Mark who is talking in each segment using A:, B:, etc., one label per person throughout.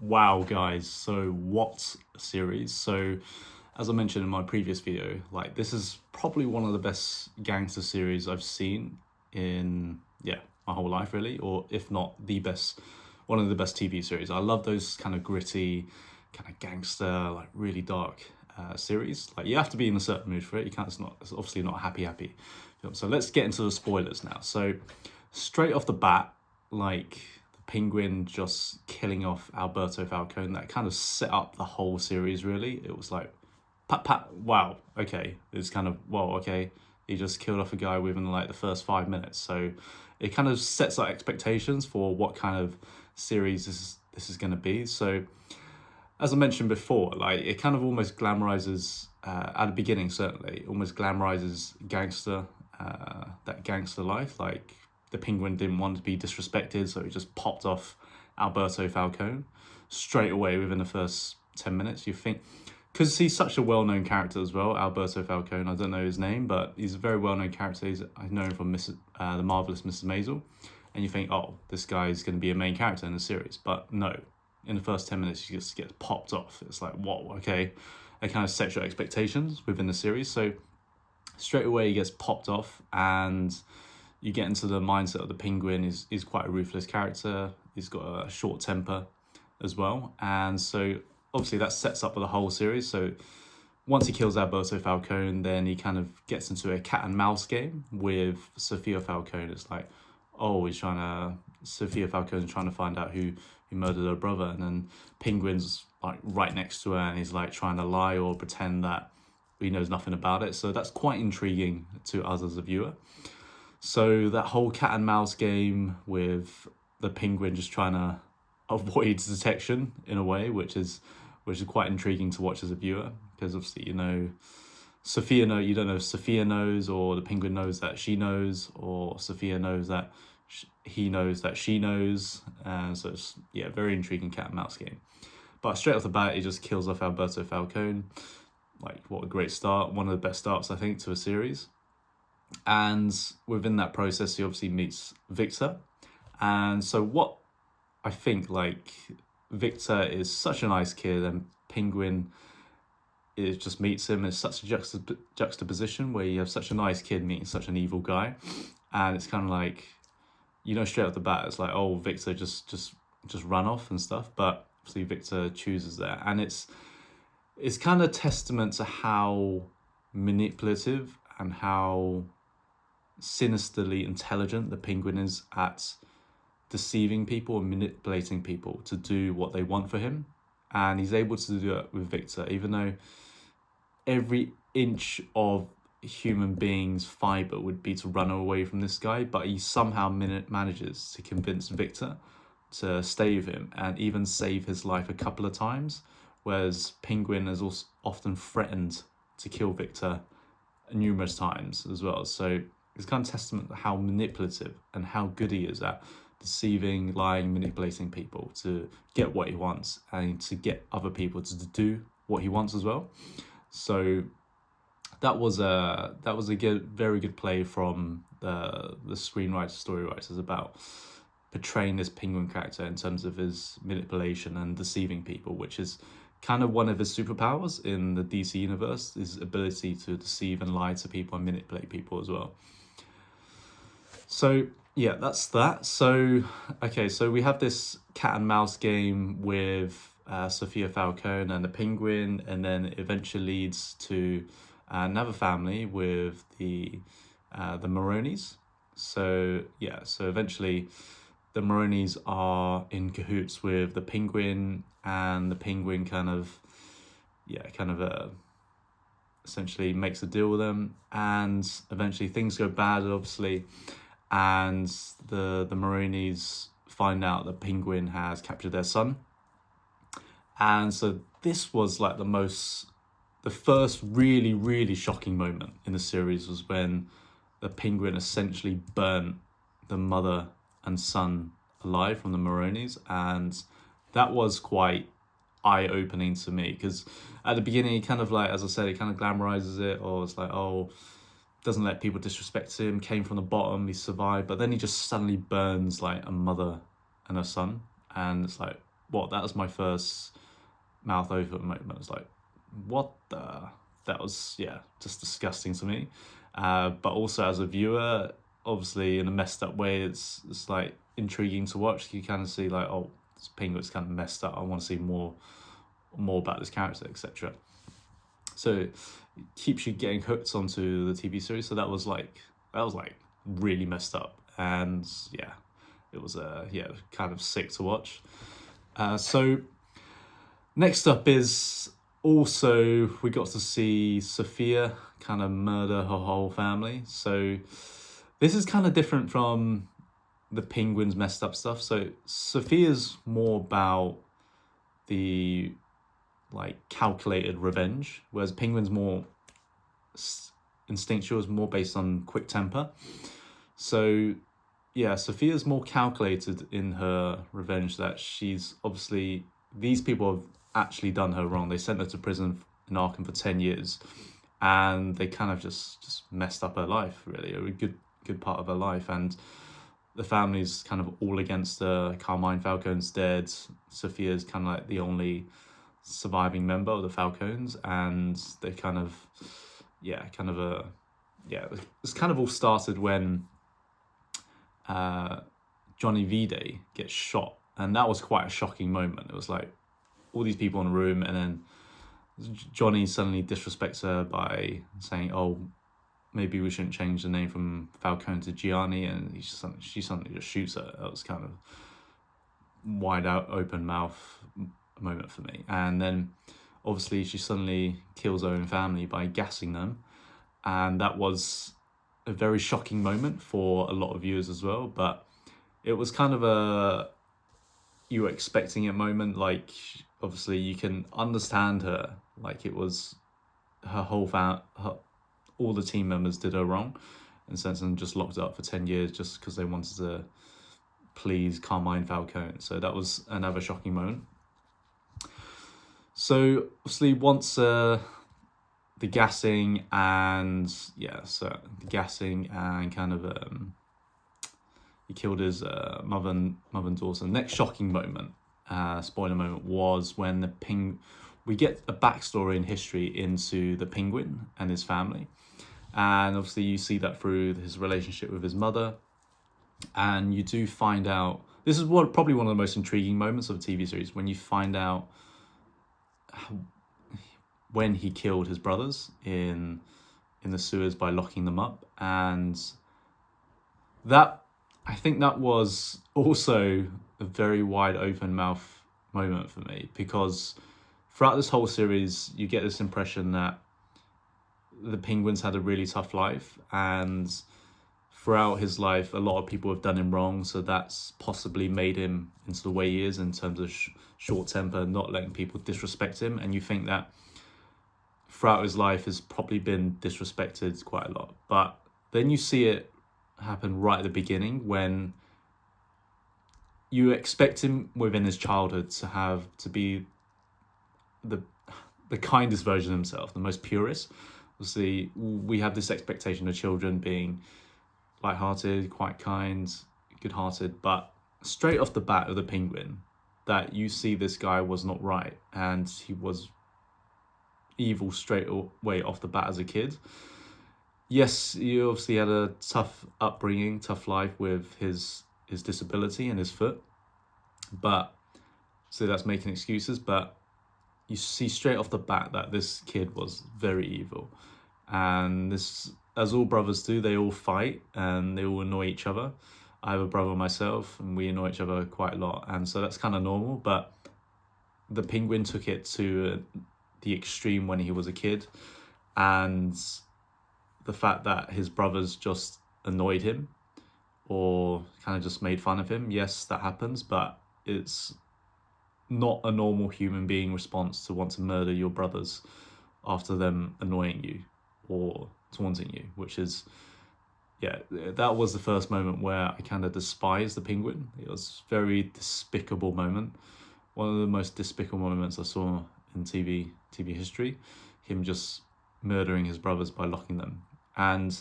A: Wow, guys, so what a series. So as I mentioned in my previous video, like this is probably one of the best gangster series I've seen in my whole life really, or if not the best, one of the best TV series. I love those kind of gritty, kind of gangster, like really dark series. Like you have to be in a certain mood for it. You can't, it's obviously not a happy film. So let's get into the spoilers now. So straight off the bat, like the Penguin just killing off Alberto Falcone, that kind of set up the whole series really. It was like, pat, pat, wow, okay. It's kind of, well, okay. He just killed off a guy within like the first 5 minutes. So it kind of sets up expectations for what kind of series this is going to be. So as I mentioned before, like it kind of almost glamorizes, at the beginning certainly, almost glamorizes that gangster life. Like the Penguin didn't want to be disrespected, so he just popped off Alberto Falcone straight away within the first 10 minutes. You think, because he's such a well-known character as well, Alberto Falcone, I don't know his name, but he's a very well-known character. I know him from The Marvelous Mrs. Maisel. And you think, oh, this guy's going to be a main character in the series. But no, in the first 10 minutes, he just gets popped off. It's like, whoa, okay. It kind of sets your expectations within the series. So straight away, he gets popped off, and you get into the mindset of the Penguin. He's quite a ruthless character. He's got a short temper as well. And so obviously that sets up for the whole series. So once he kills Alberto Falcone, then he kind of gets into a cat and mouse game with Sofia Falcone. It's like, oh, Sofia Falcone's trying to find out who murdered her brother, and then Penguin's like right next to her, and he's like trying to lie or pretend that he knows nothing about it. So that's quite intriguing to us as a viewer. So that whole cat and mouse game with the Penguin just trying to avoid detection in a way, which is quite intriguing to watch as a viewer, because obviously you don't know if Sofia knows, or the Penguin knows that she knows, or Sofia knows that he knows that she knows. So it's very intriguing cat and mouse game. But straight off the bat, he just kills off Alberto Falcone. Like, what a great start. One of the best starts, I think, to a series. And within that process, he obviously meets Victor. And so what I think, like, Victor is such a nice kid, and Penguin just meets him. It's such a juxtaposition where you have such a nice kid meeting such an evil guy. And it's kind of like, straight off the bat, it's like, oh, Victor just run off and stuff. But obviously Victor chooses that. And it's kind of testament to how manipulative and how sinisterly intelligent the Penguin is at deceiving people and manipulating people to do what they want for him. And he's able to do it with Victor, even though every inch of human being's fiber would be to run away from this guy, but he somehow manages to convince Victor to stay with him and even save his life a couple of times, whereas Penguin has also often threatened to kill Victor numerous times as well. So it's kind of testament to how manipulative and how good he is at deceiving, lying, manipulating people to get what he wants, and to get other people to do what he wants as well. So that was a very good play from the screenwriters, story writers, about portraying this Penguin character in terms of his manipulation and deceiving people, which is kind of one of his superpowers in the DC universe, his ability to deceive and lie to people and manipulate people as well. So yeah, that's that. So okay, so we have this cat and mouse game with Sofia Falcone and the Penguin, and then it eventually leads to another family with the Maronis. So eventually the Maronis are in cahoots with the Penguin, and the Penguin kind of essentially makes a deal with them, and eventually things go bad, obviously, and the Maronis find out the Penguin has captured their son. And so this was like the first really, really shocking moment in the series, was when the Penguin essentially burnt the mother and son alive from the Maronis. And that was quite eye-opening to me, because at the beginning, he kind of, like, as I said, he kind of glamorizes it, or it's like, oh, doesn't let people disrespect him, came from the bottom, he survived. But then he just suddenly burns like a mother and a son. And it's like, that was my first mouth open moment. It's like, what the? That was, yeah, just disgusting to me. But also as a viewer, obviously in a messed up way, it's like intriguing to watch. You kind of see like, oh, this penguin's kind of messed up. I want to see more about this character, etc. So it keeps you getting hooked onto the TV series. So that was like really messed up, and yeah, it was kind of sick to watch. So next up is also we got to see Sophia kind of murder her whole family. So this is kind of different from the penguin's messed up stuff. So Sophia's more about the like calculated revenge, whereas penguin's more instinctual, is more based on quick temper. So yeah, Sophia's more calculated in her revenge, that she's obviously, these people have actually done her wrong. They sent her to prison in Arkham for 10 years, and they kind of just messed up her life, really, a good part of her life. And the family's kind of all against her. Carmine Falcone's dead. Sophia's kind of like the only surviving member of the Falcones, and they kind of it's kind of all started when Johnny V-Day gets shot, and that was quite a shocking moment. It was like all these people in a room, and then Johnny suddenly disrespects her by saying, oh, maybe we shouldn't change the name from Falcone to Gianni, and she suddenly just shoots her. That was kind of wide out, open mouth moment for me. And then obviously she suddenly kills her own family by gassing them, and that was a very shocking moment for a lot of viewers as well. But it was kind of a you were expecting it moment. Like obviously you can understand her, like it was her whole all the team members did her wrong in a sense, and just locked her up for 10 years just because they wanted to please Carmine Falcone. So that was another shocking moment. So obviously once the gassing and kind of he killed his mother and daughter. The next shocking moment, spoiler moment, was when we get a backstory in history into the penguin and his family. And obviously you see that through his relationship with his mother. And you do find out, this is probably one of the most intriguing moments of a TV series, when you find out when he killed his brothers in the sewers by locking them up. And that, I think that was also a very wide open mouth moment for me, because throughout this whole series you get this impression that the penguin's had a really tough life, and throughout his life a lot of people have done him wrong, so that's possibly made him into the way he is in terms of short temper, not letting people disrespect him. And you think that throughout his life has probably been disrespected quite a lot. But then you see it happen right at the beginning, when you expect him within his childhood to be the kindest version of himself, the most purest. Obviously, we have this expectation of children being light-hearted, quite kind, good-hearted, but straight off the bat of the penguin, that you see this guy was not right, and he was evil straight away off the bat as a kid. Yes, he obviously had a tough upbringing, tough life with his disability and his foot, but so that's making excuses. But you see straight off the bat that this kid was very evil, and this, as all brothers do, they all fight and they all annoy each other. I have a brother myself, and we annoy each other quite a lot, and so that's kind of normal. But the penguin took it to the extreme when he was a kid, and the fact that his brothers just annoyed him or kind of just made fun of him, yes, that happens, but it's not a normal human being response to want to murder your brothers after them annoying you or taunting you, which is, that was the first moment where I kind of despised the penguin. It was a very despicable moment. One of the most despicable moments I saw in TV history, him just murdering his brothers by locking them. And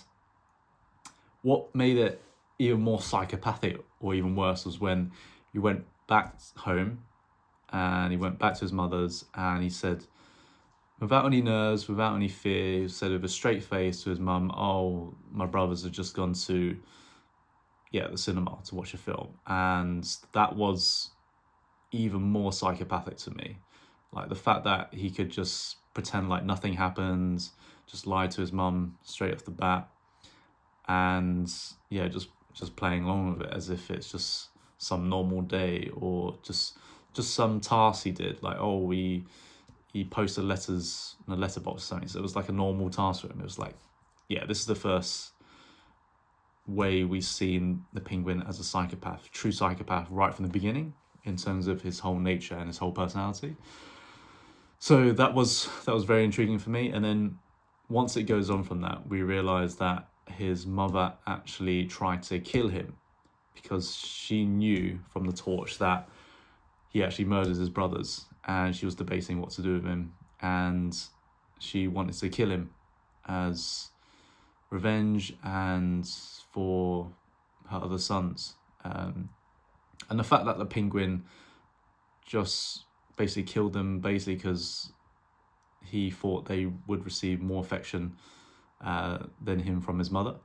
A: what made it even more psychopathic or even worse was when you went back home and he went back to his mother's, and he said, without any nerves, without any fear, he said with a straight face to his mum, "Oh, my brothers have just gone to the cinema to watch a film." And that was even more psychopathic to me. Like the fact that he could just pretend like nothing happened, just lie to his mum straight off the bat, and just playing along with it as if it's just some normal day, or just some task he did. Like, oh, he posted letters in a letterbox or something. So it was like a normal task for him. It was like, this is the first way we've seen the Penguin as a psychopath, true psychopath, right from the beginning, in terms of his whole nature and his whole personality. So that was very intriguing for me. And then once it goes on from that, we realise that his mother actually tried to kill him because she knew from the torch that he actually murdered his brothers, and she was debating what to do with him, and she wanted to kill him as revenge and for her other sons. And the fact that the Penguin just basically killed them because he thought they would receive more affection than him from his mother.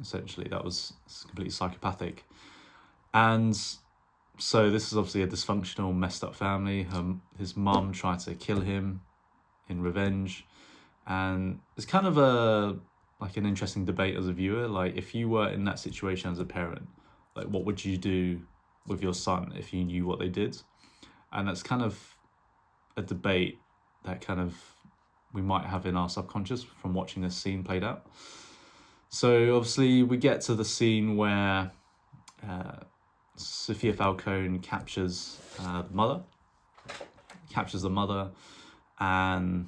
A: Essentially, that was completely psychopathic. And so this is obviously a dysfunctional, messed up family. His mum tried to kill him in revenge. And it's kind of an interesting debate as a viewer. Like, if you were in that situation as a parent, like, what would you do with your son if you knew what they did? And that's kind of a debate that kind of we might have in our subconscious from watching this scene played out. So obviously we get to the scene where Sophia Falcone captures the mother, and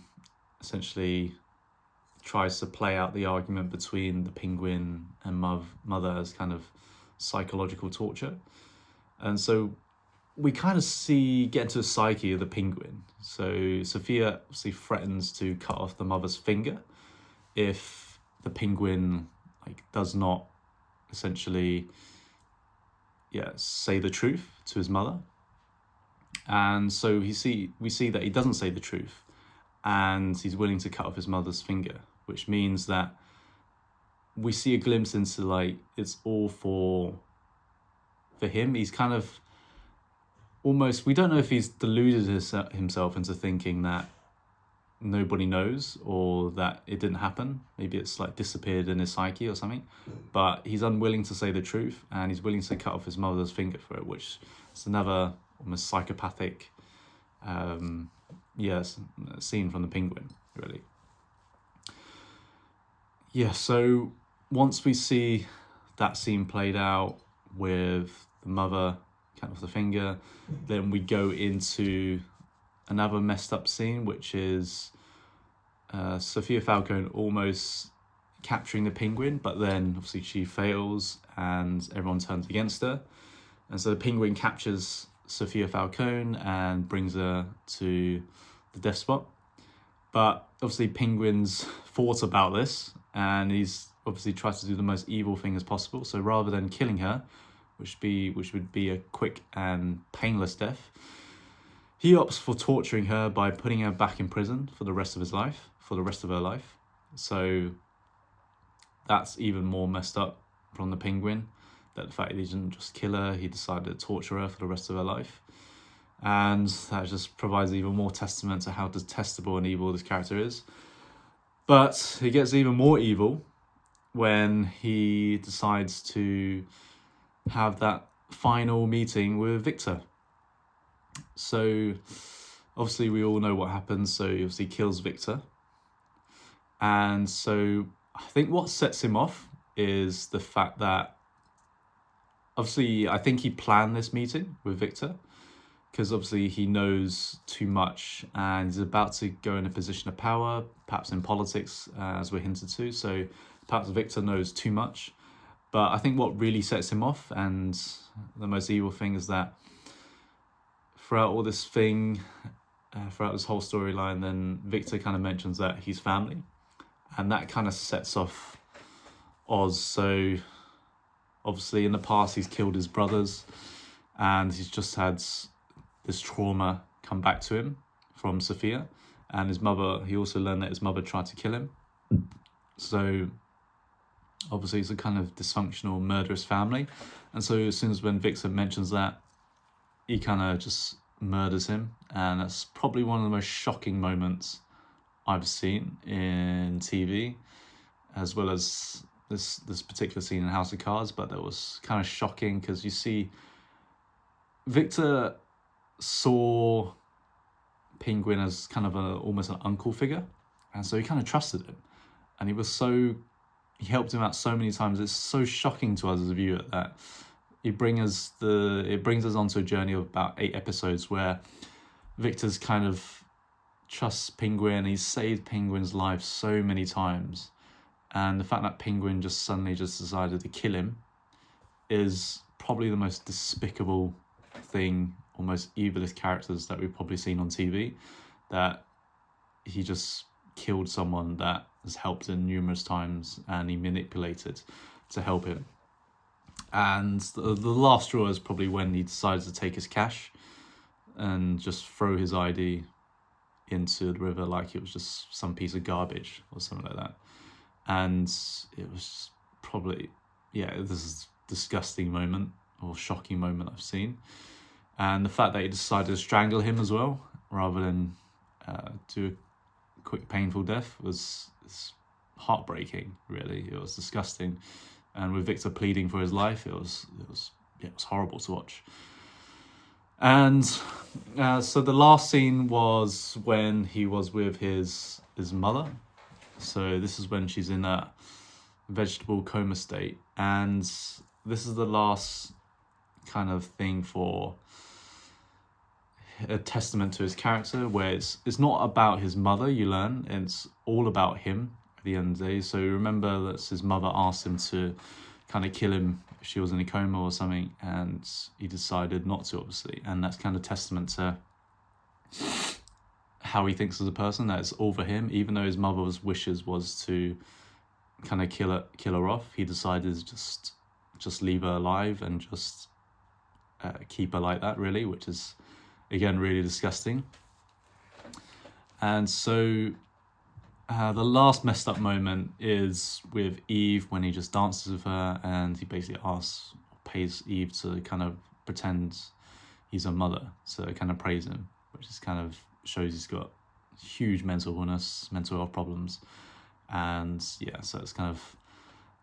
A: essentially tries to play out the argument between the Penguin and mother as kind of psychological torture. And so we kind of get into the psyche of the Penguin. So Sophia obviously threatens to cut off the mother's finger if the Penguin does not essentially say the truth to his mother. And so we see that he doesn't say the truth, and he's willing to cut off his mother's finger, which means that we see a glimpse into it's all for him. He's kind of almost, we don't know if he's deluded himself into thinking that nobody knows or that it didn't happen. Maybe it's disappeared in his psyche or something, but he's unwilling to say the truth, and he's willing to cut off his mother's finger for it, which is another almost psychopathic scene from the Penguin, really. So once we see that scene played out with the mother cut off the finger, then we go into another messed up scene, which is Sophia Falcone almost capturing the Penguin, but then obviously she fails and everyone turns against her. And so the Penguin captures Sophia Falcone and brings her to the death spot. But obviously Penguin's thought about this, and he's obviously tried to do the most evil thing as possible. So rather than killing her, which would be a quick and painless death, he opts for torturing her by putting her back in prison for the rest of her life. So that's even more messed up from the Penguin, that the fact that he didn't just kill her, he decided to torture her for the rest of her life. And that just provides even more testament to how detestable and evil this character is. But it gets even more evil when he decides to have that final meeting with Victor. So obviously we all know what happens. So he obviously kills Victor. And so I think what sets him off is the fact that obviously I think he planned this meeting with Victor, because obviously he knows too much and he's about to go in a position of power, perhaps in politics, as we're hinted to. So perhaps Victor knows too much. But I think what really sets him off, and the most evil thing, is that throughout all this thing, throughout this whole storyline, then Victor kind of mentions that he's family. And that kind of sets off Oz. So obviously in the past he's killed his brothers, and he's just had this trauma come back to him from Sophia, and his mother. He also learned that his mother tried to kill him. So obviously it's a kind of dysfunctional, murderous family, and so as soon as when Victor mentions that, he kind of just murders him, and that's probably one of the most shocking moments I've seen in TV, as well as this particular scene in House of Cards. But that was kind of shocking because you see Victor saw Penguin as kind of almost an uncle figure, and so he kind of trusted him, and he helped him out so many times. It's so shocking to us as a viewer that it brings us onto a journey of about 8 episodes where Victor's kind of trusts Penguin. He's saved Penguin's life so many times, and the fact that Penguin just suddenly decided to kill him is probably the most despicable thing, or most evilest characters that we've probably seen on TV. That he just killed someone that has helped him numerous times, and he manipulated to help him. And the last straw is probably when he decides to take his cash and just throw his ID into the river like it was just some piece of garbage or something like that. And it was probably, this is a disgusting moment or shocking moment I've seen. And the fact that he decided to strangle him as well, rather than do a quick painful death, was heartbreaking, really. It was disgusting. And with Victor pleading for his life, it was horrible to watch. And so the last scene was when he was with his mother. So this is when she's in a vegetable coma state, and this is the last kind of thing for a testament to his character, where it's not about his mother, you learn, it's all about him at the end of the day. So remember that his mother asked him to kind of kill him if she was in a coma or something, and he decided not to, obviously. And that's kind of testament to how he thinks as a person, that it's all for him. Even though his mother's wishes was to kind of kill her off, he decided to just leave her alive and just keep her like that, really, which is, again, really disgusting. And so the last messed up moment is with Eve, when he just dances with her, and he basically pays Eve to kind of pretend he's her mother, so kind of praise him, which is kind of shows he's got huge mental illness, mental health problems. And so it's kind of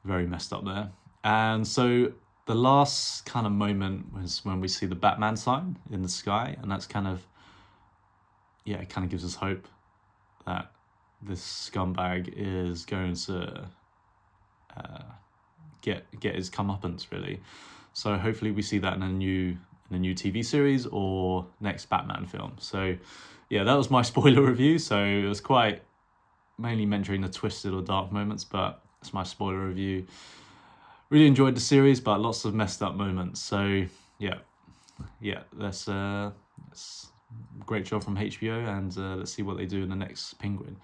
A: very messed up there. And so the last kind of moment was when we see the Batman sign in the sky, and that's kind of, it kind of gives us hope that this scumbag is going to get his comeuppance, really. So hopefully we see that in a new TV series or next Batman film. So that was my spoiler review. So it was quite mainly mentoring the twisted or dark moments, but it's my spoiler review. Really enjoyed the series, but lots of messed up moments. So that's great job from HBO, and let's see what they do in the next Penguin.